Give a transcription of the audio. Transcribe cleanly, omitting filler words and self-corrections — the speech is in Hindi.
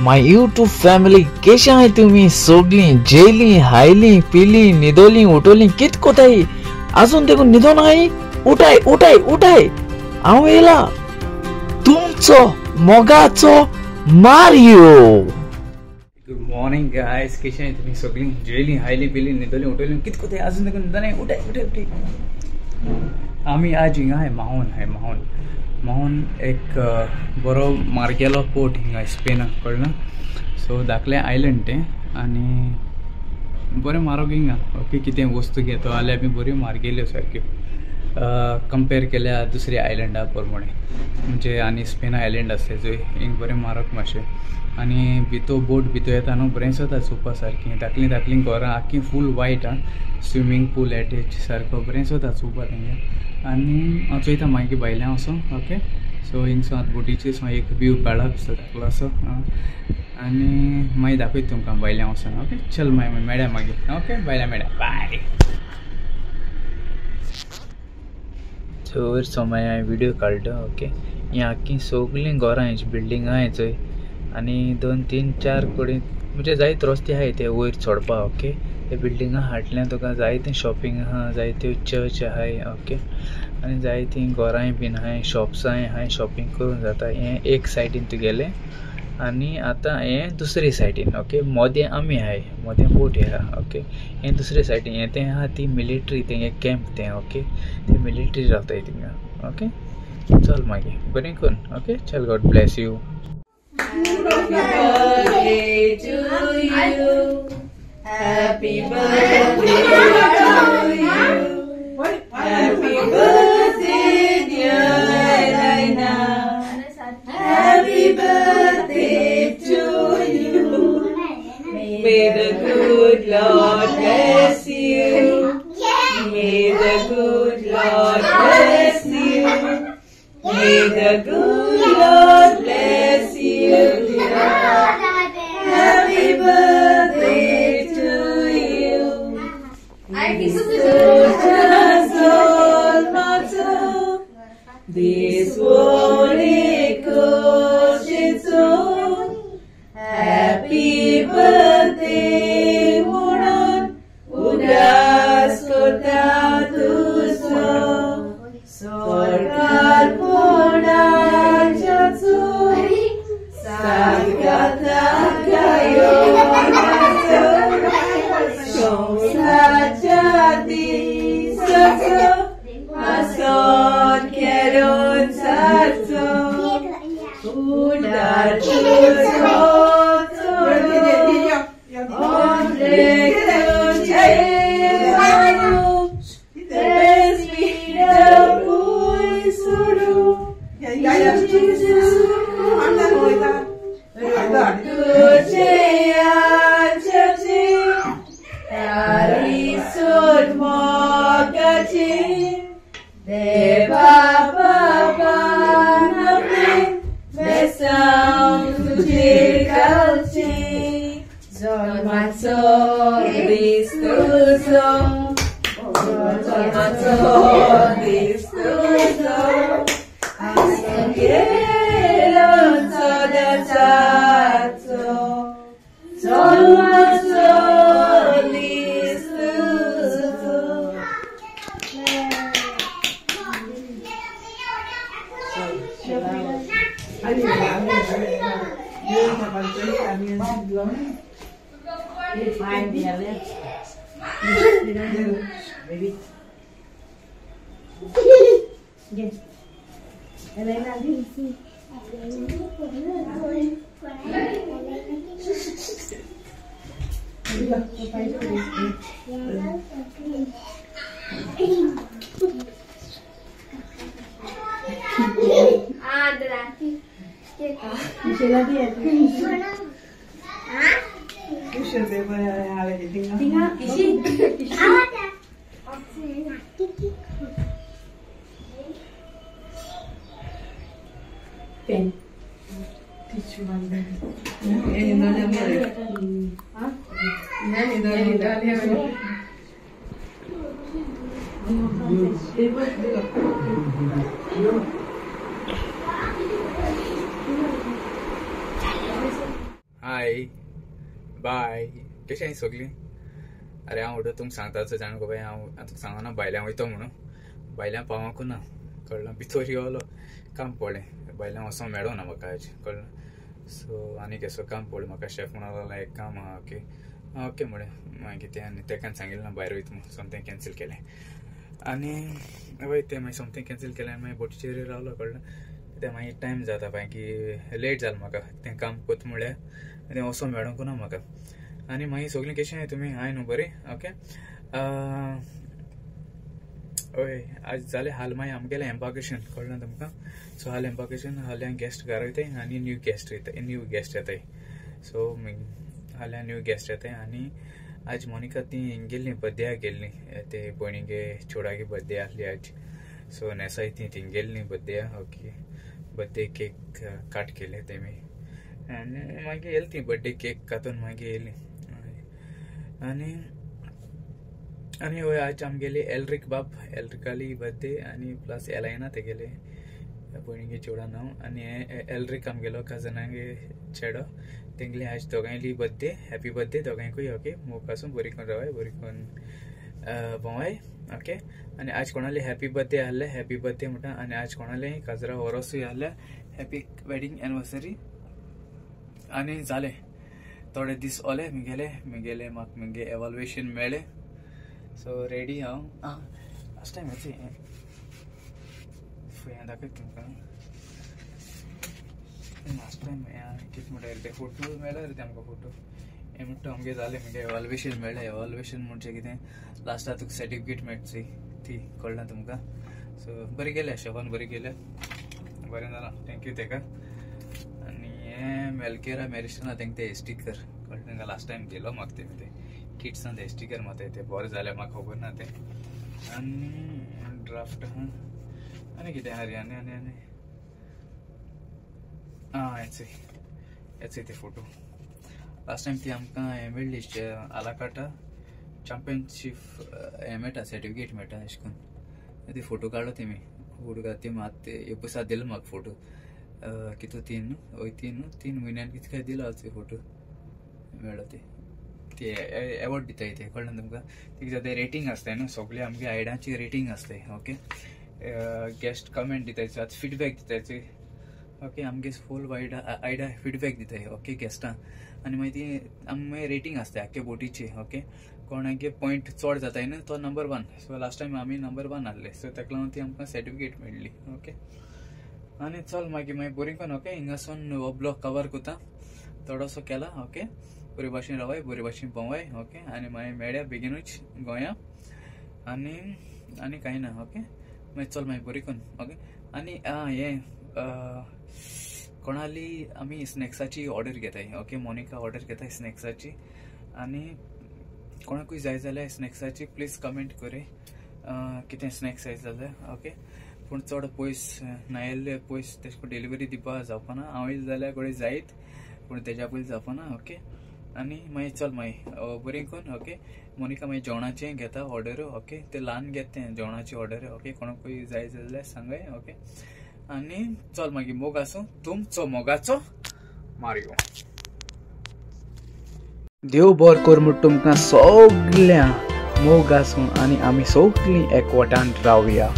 माय यूट्यूब फॅमिली कशी आहे तुम्ही सगळी जेली हायली पिली निदोली उठवली कित कोताई अजून देखून निधो नाही उठाय उठाय उठाय हांव येला तुमचो मोगाचो मारियो। गुड मॉर्निंग गाइस कशी आहे तुम्ही सगळी जेली हायली पिली निदोली उठवली कित कोताई अजून देखून निधो नाही उठाय उठाय उठाय। आम्ही आज हिंगा आहे माहून एक बरो मार्गेलो पोर्ट हिंगा स्पेन कळना सो धाकले आयलंड ते आनी बरें म्हारग हिंगा ओके कितें वस्तू घेतो जाल्यार आमी बऱ्यो मार्गेल्यो सारक्यो कंपेर केल्या दुसऱ्या आयलंडा प्रमाणे म्हणजे आनी स्पेन आयलंड आसले जंय हिंग बरें म्हारग मातशें आनी भितो बोट भितो येता न्हू बरें जाता चोवपा सारकीं धाकलीं घरां आख्खी फूल वायट आं स्विमींग पूल एटेच सारको बरें जाता चोवपा तेंगे आनी हांव चोयता मागीर भायल्यान वचून ओके सो हिंगसो आतां बोटीचेर एक व्यू काडप दिसता धाकलो असो आनी मागीर दाखयता तुमकां भायल्यान वचून ओके चल मागीर मेळ्या मागीर ओके भायल्यान मेळ्या बाय। चोर सोमाय हांवें विडियो काडलो ओके ही आख्खी सगळीं घरां हेची बिल्डिंगां आहाय चोय आनी 2-3-4 कडेन म्हणजे जायत रस्ते आहाय ते वयर चडपा ओके ते बिल्डिंगा फाटल्यान तुका जायतें शॉपिंग आहा जायत्यो चर्च आहाय ओके आनी जायतीं घरांय बीन आहाय शॉप्सांय आहाय शॉपिंग करूंक जाता हें एक सायडीन तुगेलें आनी आतां हें दुसरे सायडीन ओके मोदें आमी आहाय मोदें बोट आहा ओके हें दुसरे सायडीन हें तें आहा ती मिलिटरी तेंगे कॅम्प तें ओके ते मिलिटरी रावताय थिंगा ओके चल मागीर बरें करून ओके चल God bless you. Happy birthday to you. Happy birthday, dear Elena. Happy birthday to you. May the good Lord bless you. May the good Lord bless you. May the good Lord bless you, dear. Happy birthday. This holy Koshitsu, happy birthday, Munan, Udas Kotatuso, Sorkar Munan Jatsu, Sagata Kayo Naso, Shomsajati Saso, Asot Keron Saso, Udar Chuso, Ondrek Tucheru, Despida Puisuru, Tuchea Chachi, Arisud Mogachi, Deva Baba Nabi, Besam Tujikalchi, Zormatso Distuzo, Zormatso Distuzo, Asongieron Sodatatso, Zormatso Distuzo. Pen. Teach one then. Hi bye कशी आहे सगळी. अरे हांव उठो तुमकां सांगताचो जाण गो बाय, हांव तुका सांगना भायल्यां वयतो म्हणून. भायल्यां पावोंकू ना कळ्ळें. भितर येवलो काम पडलें, भायल्यां वचोंक मेळो ना म्हाका आज कळ्ळें. सो आनी केसो काम पडलें म्हाका. शेफ म्हणून लागला एक काम आहा ओके ओके म्हळें. मागीर ते आनी तेकान सांगिल्लें ना भायर वयता म्हणून, समथें कॅन्सील केलें. आनी वय ते मागीर समथें कॅन्सील केलें आनी मागीर बोटीचेर रावलो कळ्ळें. ते मागीर टायम जाता पळय की लेट जालें म्हाका. तें काम कोत म्हळ्यार तें वचोंक मेळोंकू ना म्हाका. आनी मागीर सगळीं कशीं आहाय तुमी? हाय न्हू बरी ओके. हय आज जालें हाल मागीर आमगेलें एम्बार्केशन कळ्ळें तुमकां. सो हाल एम्बार्केशन हाल्यां गेस्ट घरा वयताय आनी न्यू गेस्ट येताय. सो हाल्यां न्यू गेस्ट येताय. आनी आज मोनिका ती गेल्ली बर्थडेक गेल्ली, ते भयणीगे चोडागे बर्थडे आसली आज. सो नेसाय ती गेल्ली बर्थडे ओके. बर्थडे केक काट केले तेमी आनी मागीर येयली ती बर्थडे केक कातून मागीर येयली. आनी आनी हय आज आमगेली एलरिकाली बर्थडे आनी प्लस एलायना तेगेले भयणीगे चेडा नांव. आनी एलरिक आमगेलो कजनागे चेडो, तेंगली आज दोगांयली बर्थडे. हॅपी बर्थडे दोगांयकूय ओके. मोग आसूं बरी करून रावाय, बरी करून भोंवाय ओके. आनी आज कोणाली हॅपी बर्थडे आहले, हॅपी बर्थडे म्हणटा. आनी आज कोणाली काजरा वरोसूय आहले, हॅपी वेडिंग एनिवर्सरी. आनी जालें थोडे दीस ओले मुगेले म्हाका मुगे एवल्युएशन मेळ्ळें. सो रेडी हांव. लास्ट टायम हें दाखयत तुमकां. लास्ट टायम कितें म्हणटा ते फोटो मेळ्ळे रे ते आमकां फोटो. हें म्हणटा आमगे जालें मुगे एवल्युएशन मेळ्ळें. एवल्युएशन म्हणजे कितें लास्टाक तुका सर्टिफिकेट मेळची ती कळना तुमकां. सो बरें गेलें, शेफान बरें गेलें, बरें जालां. थँक्यू तेका. आनी हें मेलकेरा मेरिस्टना तेंका ते स्टिकर कळ्ळें. तेंकां लास्ट टायम दिलो म्हाका ते किट्सान ते स्टिकर मात ते बरें जालें म्हाका खबर ना ते. आनी ड्राफ्ट आहा आनी कितें आहा रे आनी आनी आनी हेच ते फोटो. लास्ट टायम ती आमकां हें मेळ्ळी आलाकाटा चॅम्पियनशीप हें मेळटा, सर्टिफिकेट मेळटा अशें करून. ते फोटो काडलो तेमी. फोटो काड ते मात ते एपुसा दिलो म्हाका फोटो. कितू 3 म्हयन्यान कितें काय दिलो ते फोटो मेळ्ळो. ते एवॉर्ड दिताय ते कळ्ळें तुमकां. तेका ते रेटींग आसताय न्हू, सगळे आमगे आयडाची रेटींग आसताय ओके. गेस्ट कमेंट दितायचे, आतां फिडबॅक दितायचे ओके. आमगे फूल आयडा फिडबॅक दिताय ओके गेस्टां. आनी मागीर ती आमगे रेटींग आसताय आख्खे बोटीची ओके. कोणागे पॉयंट चड जाताय न्हू तो नंबर 1. सो लास्ट टायम आमी नंबर 1 आहले. सो तेका लागून ती आमकां सर्टिफिकेट मेळ्ळी ओके. आनी चल मागीर बरी करून ओके हिंगासून हो ब्लॉक कवर कोता थोडोसो केला ओके. बरे भाशेन रावाय, बरे भाशेन भोंवाय ओके. आनी मागीर मेळ्या बेगीनूच गोंया. आनी कांय ना ओके. मागीर चल मागीर बरी करून ओके. आनी हें कोणाली आमी स्नॅक्साची ऑर्डर घेताय ओके. मोनिका ऑर्डर घेताय स्नॅक्साची. आनी कोणाकूय जाय जाल्यार स्नॅक्साची प्लीज कमेंट करे कितें स्नॅक्स जाय जाल्यार ओके. पूण चड पयस नायल्ले पयस तेश डिलिव्हरी दिवपा जावपाना. हांव येयलें जाल्यार कोणी जायत पूण तेज्या पयलीं जावपाना ओके. आनी मागीर चल मागीर बरें करून ओके. मोनिका मागीर जेवणाचें घेता ऑर्डर ओके. ते ल्हान घेता तें जेवणाची ऑर्डर ओके. कोणाकूय जाय जाल्यार सांगाय ओके. आनी चल मागीर मोग आसूं तुमचो मोगाचो मारियो. देव बरें कर म्हूण तुमकां सगळ्यां मोग आसूं आनी आमी सगळीं एकवटान रावया.